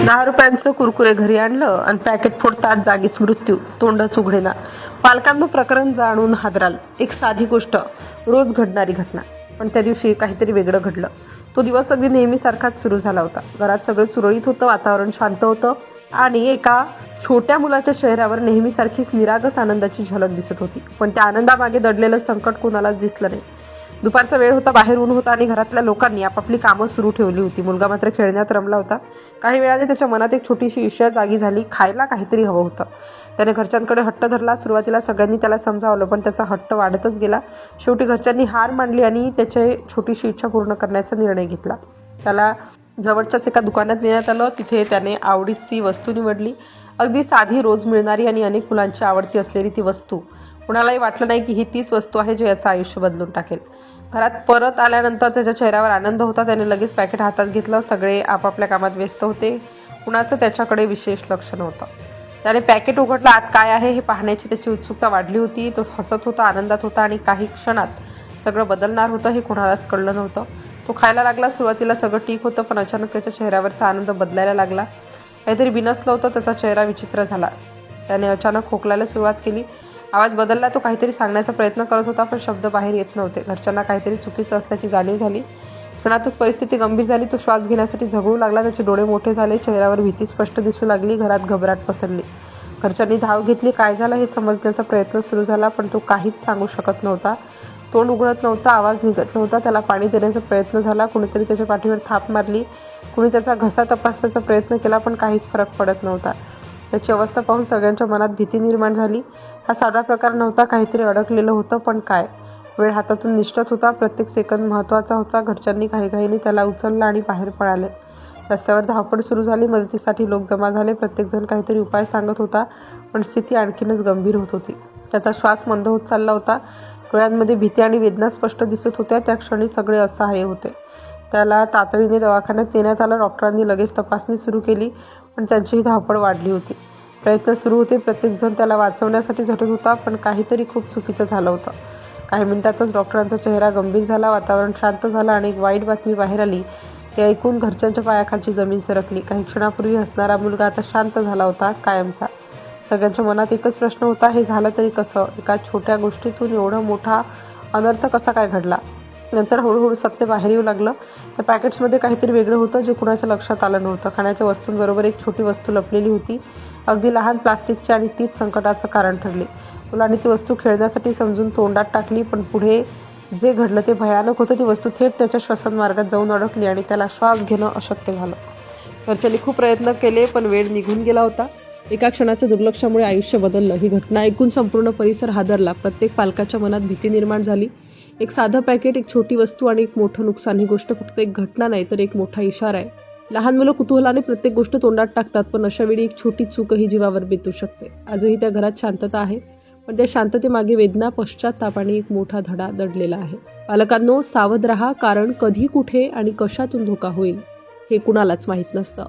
₹10 कुरकुरे घरी आणलं आणि पॅकेट फोडतात जागीच मृत्यू, तोंडच उघडेना. पालकांना प्रकरण जाणून हादराल. एक साधी गोष्ट, रोज घडणारी घटना, पण त्या दिवशी काहीतरी वेगळं घडलं. तो दिवस अगदी नेहमीसारखाच सुरू झाला होता. घरात सगळं सुरळीत होतं, वातावरण शांत होतं आणि एका छोट्या मुलाच्या चेहऱ्यावर नेहमीसारखीच निरागस आनंदाची झलक दिसत होती. पण त्या आनंदामागे दडलेलं संकट कोणालाच दिसलं नाही. दुपारचा वेळ होता, बाहेर ऊन होता आणि घरातल्या लोकांनी आपापली कामं सुरू ठेवली होती. मुलगा मात्र खेळण्यात रमला होता. काही वेळाने त्याच्या मनात एक छोटीशी ईर्ष्या जागी झाली. खायला काहीतरी हवं होतं. त्याने घरच्यांकडे हट्ट धरला. सुरुवातीला सगळ्यांनी त्याला समजावलं, पण त्याचा हट्ट वाढतच गेला. शेवटी घरच्यांनी हार मांडली आणि त्याची छोटीशी इच्छा पूर्ण करण्याचा निर्णय घेतला. त्याला जवळच्याच एका दुकानात नेण्यात आलं. तिथे त्याने आवडीची वस्तू निवडली. अगदी साधी, रोज मिळणारी आणि अनेक मुलांची आवडती असलेली ती वस्तू. कुणालाही वाटलं नाही की ही तीच वस्तू आहे जी याचं आयुष्य बदलून टाकेल. घरात परत आल्यानंतर त्याच्या चेहऱ्यावर आनंद होता. त्याने लगेच पॅकेट हातात घेतलं. सगळे आपापल्या कामात व्यस्त होते. कुणाचं त्याच्याकडे विशेष लक्ष नव्हतं. त्याने पॅकेट उघडलं. आत काय आहे हे पाहण्याची त्याची उत्सुकता वाढली होती. तो हसत होता, आनंदात होता आणि काही क्षणात सगळं बदलणार होतं हे कोणालाच कळलं नव्हतं. तो खायला लागला. सुरुवातीला सगळं ठीक होतं, पण अचानक त्याच्या चेहऱ्यावरचा आनंद बदलायला लागला. काहीतरी बिनसलं होतं. त्याचा चेहरा विचित्र झाला. त्याने अचानक खोकलायला सुरुवात केली. आवाज बदलला. तो काहीतरी सांगण्याचा प्रयत्न करत होता, पण शब्द बाहेर येत नव्हते. घरच्यांना काहीतरी चुकीचं असल्याची जाणीव झाली. क्षणातच परिस्थिती गंभीर झाली. तो श्वास घेण्यासाठी झगडू लागला. त्याचे डोळे मोठे झाले. चेहऱ्यावर भीती स्पष्ट दिसू लागली. घरात घबराट पसरली. घरच्यांनी धाव घेतली. काय झालं हे समजण्याचा प्रयत्न सुरू झाला, पण तो काहीच सांगू शकत नव्हता. तोंड उघडत नव्हता. आवाज निघत नव्हता. त्याला पाणी देण्याचा प्रयत्न झाला. कुणीतरी त्याच्या पाठीवर थाप मारली. कुणी त्याचा घसा तपासण्याचा प्रयत्न केला, पण काहीच फरक पडत नव्हता. त्याची अवस्था पाहून सगळ्यांच्या मनात भीती निर्माण झाली. हा साधा प्रकार नव्हता. काहीतरी अडकलेलं होतं, पण काय? वेळ हातातून निसटत होता. प्रत्येक सेकंद महत्त्वाचा होता. घरच्यांनी घाईघाईने त्याला उचललं आणि बाहेर पळाले. रस्त्यावर धावपळ सुरू झाली. मदतीसाठी लोक जमा झाले. प्रत्येकजण काहीतरी उपाय सांगत होता, पण स्थिती आणखीनच गंभीर होत होती. त्याचा श्वास मंद होत चालला होता. डोळ्यांमध्ये भीती आणि वेदना स्पष्ट दिसत होत्या. त्या क्षणी सगळे असहाय्य होते. त्याला तातडीने दवाखान्यात नेण्यात आलं. डॉक्टरांनी लगेच तपासणी सुरू केली, पण त्यांचीही धावपळ वाढली होती. प्रयत्न सुरू होते. प्रत्येकजण त्याला वाचवण्यासाठी झटत होता, पण काहीतरी खूप चुकीचं झालं होतं. काही मिनिटातच डॉक्टरांचा चेहरा गंभीर झाला. वातावरण शांत झालं आणि एक वाईट बातमी बाहेर आली. ते ऐकून घरच्यांच्या पायाखालची जमीन सरकली. काही क्षणापूर्वी हसणारा मुलगा आता शांत झाला होता, कायमचा. सगळ्यांच्या मनात एकच प्रश्न होता, हे झालं तरी कसं? एका छोट्या गोष्टीतून एवढा मोठा अनर्थ कसा काय घडला? नंतर हळूहळू सत्य बाहेर येऊ लागलं. त्या पॅकेट्समध्ये काहीतरी वेगळं होतं, जे कुणाच्या लक्षात आलं नव्हतं. खाण्याच्या वस्तूंबरोबर एक छोटी वस्तू लपलेली होती, अगदी लहान, प्लास्टिकची, आणि तीच संकटाचं कारण ठरली. मुलांनी ती वस्तू खेळण्यासाठी समजून तोंडात टाकली, पण पुढे जे घडलं ते भयानक होतं. ती वस्तू थेट त्याच्या श्वसनमार्गात जाऊन अडकली आणि त्याला श्वास घेणं अशक्य झालं. घरच्यांनी खूप प्रयत्न केले, पण वेळ निघून गेला होता. एका क्षणाच्या दुर्लक्षामुळे आयुष्य बदललं. ही घटना ऐकून संपूर्ण परिसर हादरला. प्रत्येक पालकाच्या मनात भीती निर्माण झाली. एक साधं पॅकेट, एक छोटी वस्तू आणि एक मोठं नुकसान. ही गोष्ट फक्त एक घटना नाही, तर एक मोठा इशारा आहे. लहान मुलं कुतूहलाने प्रत्येक गोष्ट तोंडात टाकतात, पण अशा वेळी एक छोटी चूकही जीवावर बेतू शकते. आजही त्या घरात शांतता आहे, पण त्या शांततेमागे वेदना, पश्चात्ताप आणि एक मोठा धडा दडलेला आहे. पालकांनो, सावध राहा, कारण कधी, कुठे आणि कशातून धोका होईल हे कुणालाच माहीत नसतं.